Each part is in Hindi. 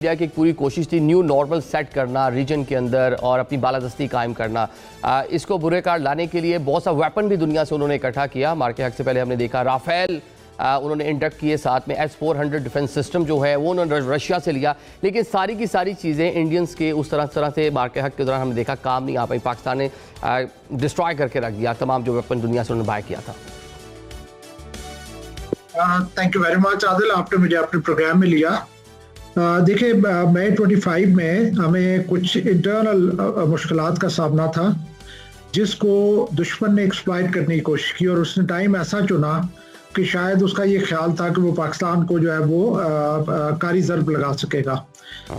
इंडिया की एक पूरी कोशिश थी न्यू नॉर्मल सेट करना रीजन के अंदर और अपनी बालादस्ती कायम करना। इसको बुरे कार लाने के लिए बहुत सा वेपन भी दुनिया से उन्होंने इकट्ठा किया। मार के हक से पहले हमने देखा राफेल उन्होंने इंडक्ट किए, साथ में S-400 डिफेंस सिस्टम जो है वो उन्होंने रशिया से लिया। लेकिन सारी की सारी चीज़ें इंडियंस के उस तरह से मार के हक के दौरान हमने देखा काम नहीं आ पाई। पाकिस्तान ने डिस्ट्रॉय करके रख दिया तमाम जो वेपन दुनिया से उन्होंने बाय किया था। Thank you very much Adil, आपने मुझे अपने प्रोग्राम में लिया। देखिए, मई 25 में हमें कुछ इंटरनल मुश्किलात का सामना था जिसको दुश्मन ने एक्सप्लॉइट करने की कोशिश की, और उसने टाइम ऐसा चुना कि शायद उसका ये ख्याल था कि वो पाकिस्तान को जो है वो कारी ज़रब लगा सकेगा।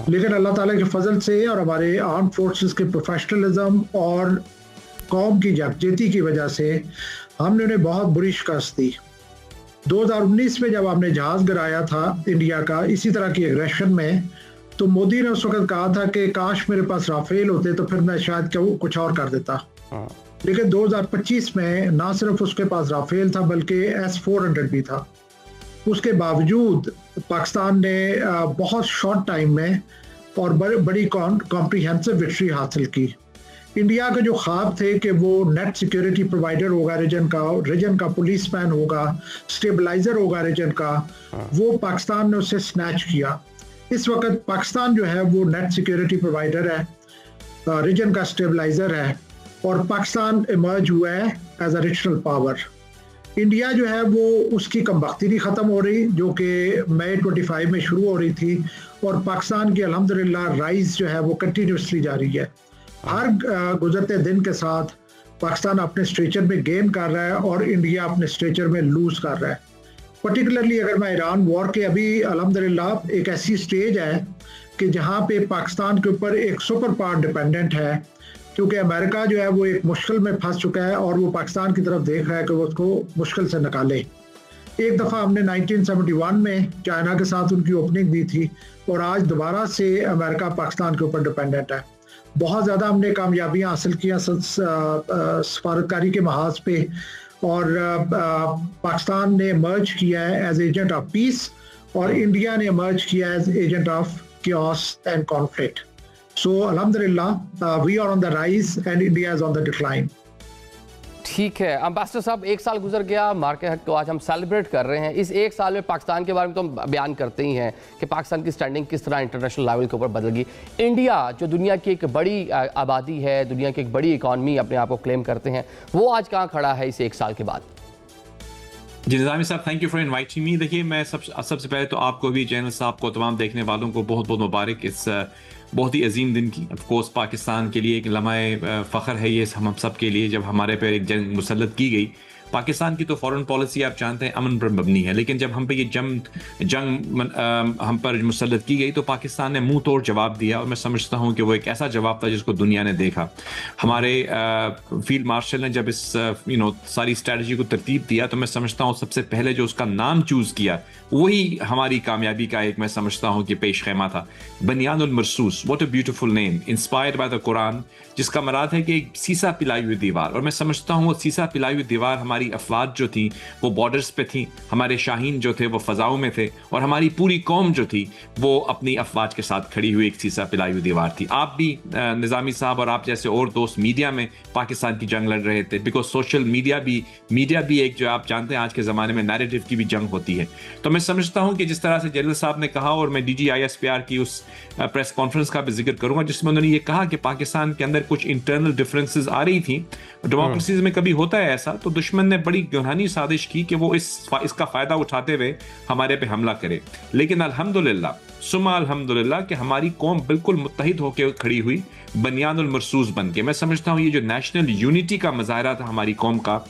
लेकिन अल्लाह ताला के फजल से और हमारे आर्म फोर्सेस के प्रोफेशनलिज्म और कौम की यकजहती की वजह से हमने उन्हें बहुत बुरी शिकस्त दी। 2019 में जब हमने जहाज गिराया था इंडिया का इसी तरह की एग्रेशन में, तो मोदी ने उस वक्त कहा था कि काश मेरे पास राफेल होते तो फिर मैं शायद कुछ और कर देता। लेकिन 2025 में ना सिर्फ उसके पास राफेल था बल्कि S-400 भी था। उसके बावजूद पाकिस्तान ने बहुत शॉर्ट टाइम में और बड़ी कॉम्प्रिहेंसिव विक्ट्री हासिल की। इंडिया के जो ख्वाब थे कि वो नेट सिक्योरिटी प्रोवाइडर होगा रीजन का पुलिसमैन होगा, स्टेबलाइजर होगा रीजन का, वो पाकिस्तान ने उससे स्नैच किया। इस वक्त पाकिस्तान जो है वो नेट सिक्योरिटी प्रोवाइडर है, रीजन का स्टेबलाइजर है, और पाकिस्तान इमर्ज हुआ है as a regional power. India जो है वो उसकी कमबख्ती नहीं ख़त्म हो रही जो कि मई 25 में शुरू हो रही थी, और पाकिस्तान की अल्हम्दुलिल्लाह राइज जो है वो कंटिन्यूसली जारी है। हर गुजरते दिन के साथ पाकिस्तान अपने स्ट्रेचर में गेन कर रहा है और इंडिया अपने स्ट्रेचर में लूज कर रहा है। पर्टिकुलरली अगर मैं ईरान वॉर के, अभी अल्हम्दुलिल्लाह एक ऐसी स्टेज है कि जहाँ पे पाकिस्तान के ऊपर एक सुपर पावर डिपेंडेंट है, क्योंकि अमेरिका जो है वो एक मुश्किल में फंस चुका है और वो पाकिस्तान की तरफ देख रहा है कि वो उसको मुश्किल से निकाले। एक दफ़ा हमने 1971 में चाइना के साथ उनकी ओपनिंग दी थी, और आज दोबारा से अमेरिका पाकिस्तान के ऊपर डिपेंडेंट है। बहुत ज़्यादा हमने कामयाबियाँ हासिल किया सफारतकारी के महाज पे, और पाकिस्तान ने मर्ज किया है एज एजेंट ऑफ पीस, और इंडिया ने मर्ज किया as agent of chaos and conflict. So alhamdulillah, we are on the rise and India is on the decline. ठीक है अम्बेसडर साहब, एक साल गुजर गया, मार के हक को आज हम सेलिब्रेट कर रहे हैं। इस एक साल में पाकिस्तान के बारे में तो हम बयान करते ही हैं कि पाकिस्तान की स्टैंडिंग किस तरह इंटरनेशनल लेवल के ऊपर बदल गई। इंडिया जो दुनिया की एक बड़ी आबादी है, दुनिया की एक बड़ी इकॉनमी अपने आप को क्लेम करते हैं, वो आज कहाँ खड़ा है इस एक साल के बाद? जी निज़ामी साहब, thank you for inviting me. देखिए, मैं सबसे पहले तो आपको भी, चैनल साहब को, तमाम देखने वालों को बहुत बहुत मुबारक इस बहुत ही अजीम दिन की। ऑफ कोर्स पाकिस्तान के लिए एक लम्हे फ़ख्र है ये हम सब के लिए, जब हमारे पे एक जंग मुसल्लत की गई। पाकिस्तान की तो फॉरेन पॉलिसी आप जानते हैं अमन पर मबनी है, लेकिन जब हम पे ये जंग हम पर मुसल्लत की गई तो पाकिस्तान ने मुंह तोड़ जवाब दिया, और मैं समझता हूँ कि वो एक ऐसा जवाब था जिसको दुनिया ने देखा। हमारे फील्ड मार्शल ने जब इस सारी स्ट्रेटजी को तरतीब दिया, तो मैं समझता हूँ सबसे पहले जो उसका नाम चूज़ किया वही हमारी कामयाबी का एक, मैं समझता हूँ कि पेश खेमा था। बनियानुल मरसूस, what a beautiful name, inspired by the Quran, जिसका मराद है कि एक सीसा पिलाई हुई दीवार। और मैं समझता हूँ वो सीसा पिलाई हुई दीवार हमारी अफवाज जो थी वो बॉर्डर्स पे थी, हमारे शाहीन जो थे वो फ़ज़ाओं में थे, और हमारी पूरी कौम जो थी वो अपनी अफवाज के साथ खड़ी हुई एक सीसा पिलाई हुई दीवार थी। आप भी निज़ामी साहब और आप जैसे और दोस्त मीडिया में पाकिस्तान की जंग लड़ रहे थे, बिकॉज सोशल मीडिया भी एक, जो आप जानते हैं आज के ज़माने में नैरेटिव की भी जंग होती है। तो मैं समझता हूँ कि जिस तरह से जनरल साहब ने कहा, और मैं DGISPR की उस प्रेस कॉन्फ्रेंस का भी जिक्र करूँगा जिसमें उन्होंने ये कहा कि पाकिस्तान के अंदर कुछ इंटरनल डिफरेंसेस आ रही थी। डेमोक्रेसीज में कभी होता है ऐसा, तो दुश्मन ने बड़ी गहरानी साजिश की कि वो इसका फ़ायदा उठाते हुए हमारे पे हमला करे। लेकिन अल्हम्दुलिल्लाह सुम्मा अल्हम्दुलिल्लाह कि हमारी कौम बिल्कुल मुत्तहिद होकर खड़ी हुई, बनियानुल मरसूस बन के। मैं समझता हूँ ये जो नेशनल यूनिटी का मुजाहरा था हमारी कौम का,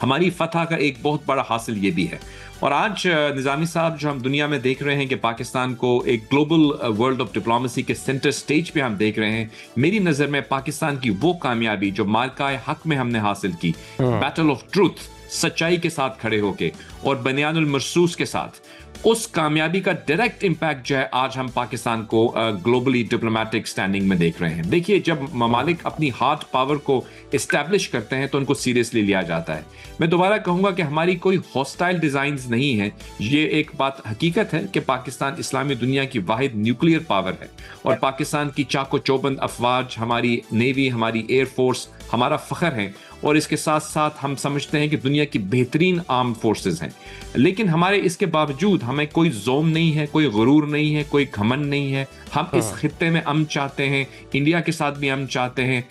हमारी फतह का एक बहुत बड़ा हासिल ये भी है। और आज निज़ामी साहब, जो हम दुनिया में देख रहे हैं कि पाकिस्तान को एक ग्लोबल वर्ल्ड ऑफ डिप्लोमेसी के सेंटर स्टेज पे हम देख रहे हैं, मेरी नज़र में पाकिस्तान की वो कामयाबी जो मार्का हक में हमने हासिल की, बैटल ऑफ ट्रूथ, सच्चाई के साथ खड़े होके और बनियानुल मरसूस के साथ, उस कामयाबी का डायरेक्ट इम्पैक्ट जो है आज हम पाकिस्तान को ग्लोबली डिप्लोमेटिक स्टैंडिंग में देख रहे हैं। देखिए, जब ममालिक अपनी हार्ड पावर को इस्टेब्लिश करते हैं तो उनको सीरियसली लिया जाता है। मैं दोबारा कहूंगा कि हमारी कोई हॉस्टाइल डिजाइन्स नहीं है। ये एक बात हकीकत है कि पाकिस्तान इस्लामी दुनिया की वाहिद न्यूक्लियर पावर है और पाकिस्तान की चाको चौबंद अफवाज, हमारी नेवी, हमारी एयरफोर्स हमारा फख्र है और इसके साथ साथ हम समझते हैं कि दुनिया की बेहतरीन आर्म्ड फोर्सेस हैं। लेकिन हमारे इसके बावजूद हमें कोई ज़ोम नहीं है, कोई गुरूर नहीं है, कोई घमंड नहीं है। हम इस खित्ते में अमन चाहते हैं, इंडिया के साथ भी अमन चाहते हैं,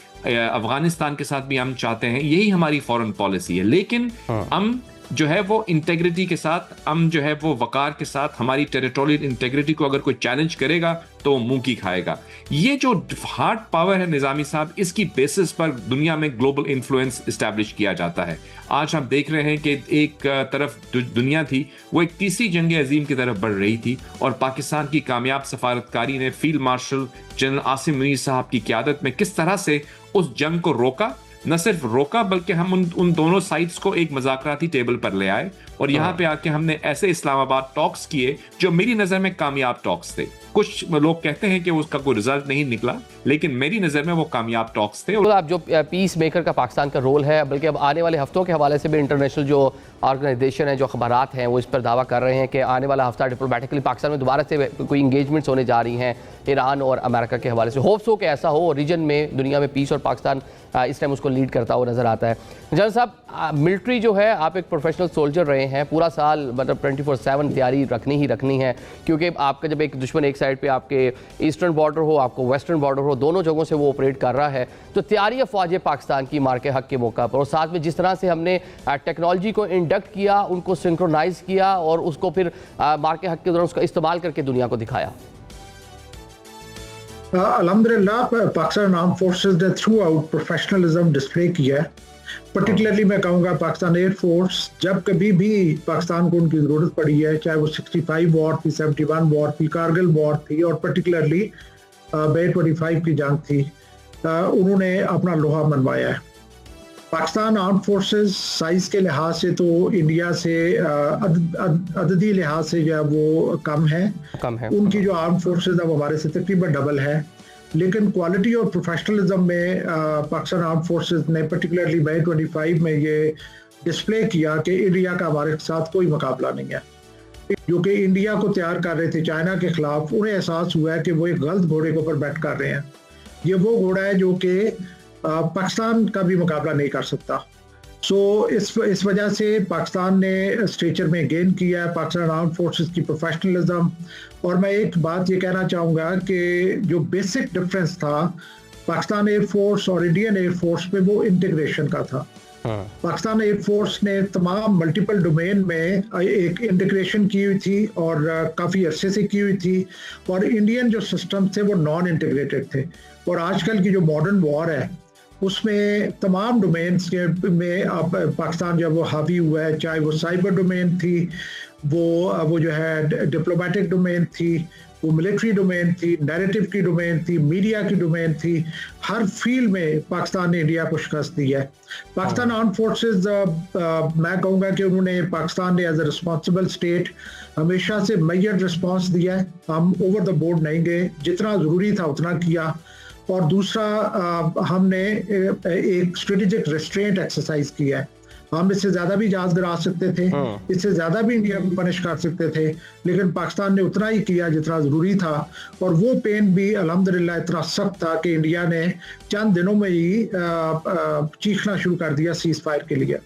अफगानिस्तान के साथ भी अमन चाहते हैं। यही हमारी फॉरेन पॉलिसी है। लेकिन हम जो है वो इंटेग्रिटी के साथ, हम जो है वो वकार के साथ, हमारी टेरिटोरियल इंटेग्रिटी को अगर कोई चैलेंज करेगा तो मुंह की खाएगा। ये जो हार्ड पावर है निजामी साहब, इसकी बेसिस पर दुनिया में ग्लोबल इन्फ्लुएंस इस्टेब्लिश किया जाता है। आज हम देख रहे हैं कि एक तरफ दुनिया थी वो एक तीसरी जंग अजीम की तरफ बढ़ रही थी और पाकिस्तान की कामयाब सफारतकारी ने field marshal general Asim Munir साहब की क़यादत में किस तरह से उस जंग को रोका। न सिर्फ रोका बल्कि हम उन दोनों साइड्स को एक मज़ाकराती टेबल पर ले आए और यहाँ पे आके हमने ऐसे इस्लामाबाद टॉक्स किए जो मेरी नज़र में कामयाब टॉक्स थे। कुछ लोग कहते हैं कि उसका कोई रिजल्ट नहीं निकला, लेकिन मेरी नज़र में वो कामयाब टॉक्स थे। तो आप जो पीस मेकर का पाकिस्तान का रोल है, बल्कि अब आने वाले हफ्तों के हवाले से भी इंटरनेशनल जो ऑर्गेनाइजेशन है, जो अखबारात हैं, वो इस पर दावा कर रहे हैं कि आने वाला हफ्ता डिप्लोमेटिकली पाकिस्तान में दोबारा से कोई इंगेजमेंट्स होने जा रही हैं ईरान और अमेरिका के हवाले से। होप्स हो कि ऐसा हो, रीजन में दुनिया में पीस और पाकिस्तान इस टाइम उसको लीड करता हुआ नजर आता है। जनरल साहब, मिलिट्री जो है, आप एक प्रोफेशनल सोल्जर रहे हैं, पूरा साल मतलब 24/7 तैयारी रखनी ही रखनी है, क्योंकि आपका जब एक दुश्मन एक साइड पे आपके ईस्टर्न बॉर्डर हो, आपको वेस्टर्न बॉर्डर हो, दोनों जगहों से वो ऑपरेट कर रहा है, तो तैयारी अफवाज पाकिस्तान की मार के हक के मौका पर, और साथ में जिस तरह से हमने टेक्नोलॉजी को इंडक्ट किया, उनको सिंक्रोनाइज किया और उसको फिर मार के हक के दौरान उसका इस्तेमाल करके दुनिया को दिखाया। अल्हम्दुलिल्लाह पाकिस्तान आर्म फोर्सेस ने थ्रू आउट प्रोफेशनलिज्म डिस्प्ले किया है। पर्टिकुलरली मैं कहूँगा पाकिस्तान एयरफोर्स, जब कभी भी पाकिस्तान को उनकी ज़रूरत पड़ी है, चाहे वो 65 वॉर थी, 71 वॉर थी, कारगिल वॉर थी और पर्टिकुलरली बे 25 की जंग थी, उन्होंने अपना लोहा मनवाया है। पाकिस्तान आर्म फोर्सेस साइज के लिहाज से तो इंडिया से अददी लिहाज से जो है वो कम है। उनकी जो आर्म फोर्सेस है वो हमारे से तकरीबन डबल है, लेकिन क्वालिटी और प्रोफेशनलिज्म में पाकिस्तान आर्म फोर्सेस ने पर्टिकुलरली मई 25 में ये डिस्प्ले किया कि इंडिया का हमारे साथ कोई मुकाबला नहीं है। जो कि इंडिया को तैयार कर रहे थे चाइना के खिलाफ, उन्हें एहसास हुआ है कि वो एक गलत घोड़े के ऊपर बैठ कर रहे हैं। ये वो घोड़ा है जो कि पाकिस्तान का भी मुकाबला नहीं कर सकता। सो इस वजह से पाकिस्तान ने स्टेचर में गेन किया है, पाकिस्तान आर्म फोर्सेस की प्रोफेशनलिज्म। और मैं एक बात ये कहना चाहूँगा कि जो बेसिक डिफरेंस था पाकिस्तान एयरफोर्स और इंडियन एयरफोर्स में, वो इंटीग्रेशन का था। पाकिस्तान एयरफोर्स ने तमाम मल्टीपल डोमेन में एक इंटीग्रेशन की हुई थी और काफ़ी अरसे से की हुई थी, और इंडियन जो सिस्टम थे वो नॉन इंटीग्रेटेड थे। और आजकल की जो मॉडर्न वॉर है उसमें तमाम डोमेन्स के में अब पाकिस्तान जब वो हावी हुआ है, चाहे वो साइबर डोमेन थी, वो जो है डिप्लोमेटिक डोमेन थी, वो मिलिट्री डोमेन थी, नैरेटिव की डोमेन थी, मीडिया की डोमेन थी, हर फील्ड में पाकिस्तान ने इंडिया को शिकस्त दी है। पाकिस्तान आर्म फोर्सेस, मैं कहूँगा कि उन्होंने पाकिस्तान ने एज ए रिस्पॉन्सिबल स्टेट हमेशा से मैयर रिस्पॉन्स दिया है। हम ओवर द बोर्ड नहीं गए, जितना ज़रूरी था उतना किया। और दूसरा, हमने एक स्ट्रेटेजिक रेस्ट्रेंट एक्सरसाइज किया है। हम इससे ज्यादा भी जहाज गिरा सकते थे, इससे ज्यादा भी इंडिया को पनिश कर सकते थे, लेकिन पाकिस्तान ने उतना ही किया जितना जरूरी था। और वो पेन भी अल्हम्दुलिल्लाह इतना सख्त था कि इंडिया ने चंद दिनों में ही चीखना शुरू कर दिया सीज फायर के लिए।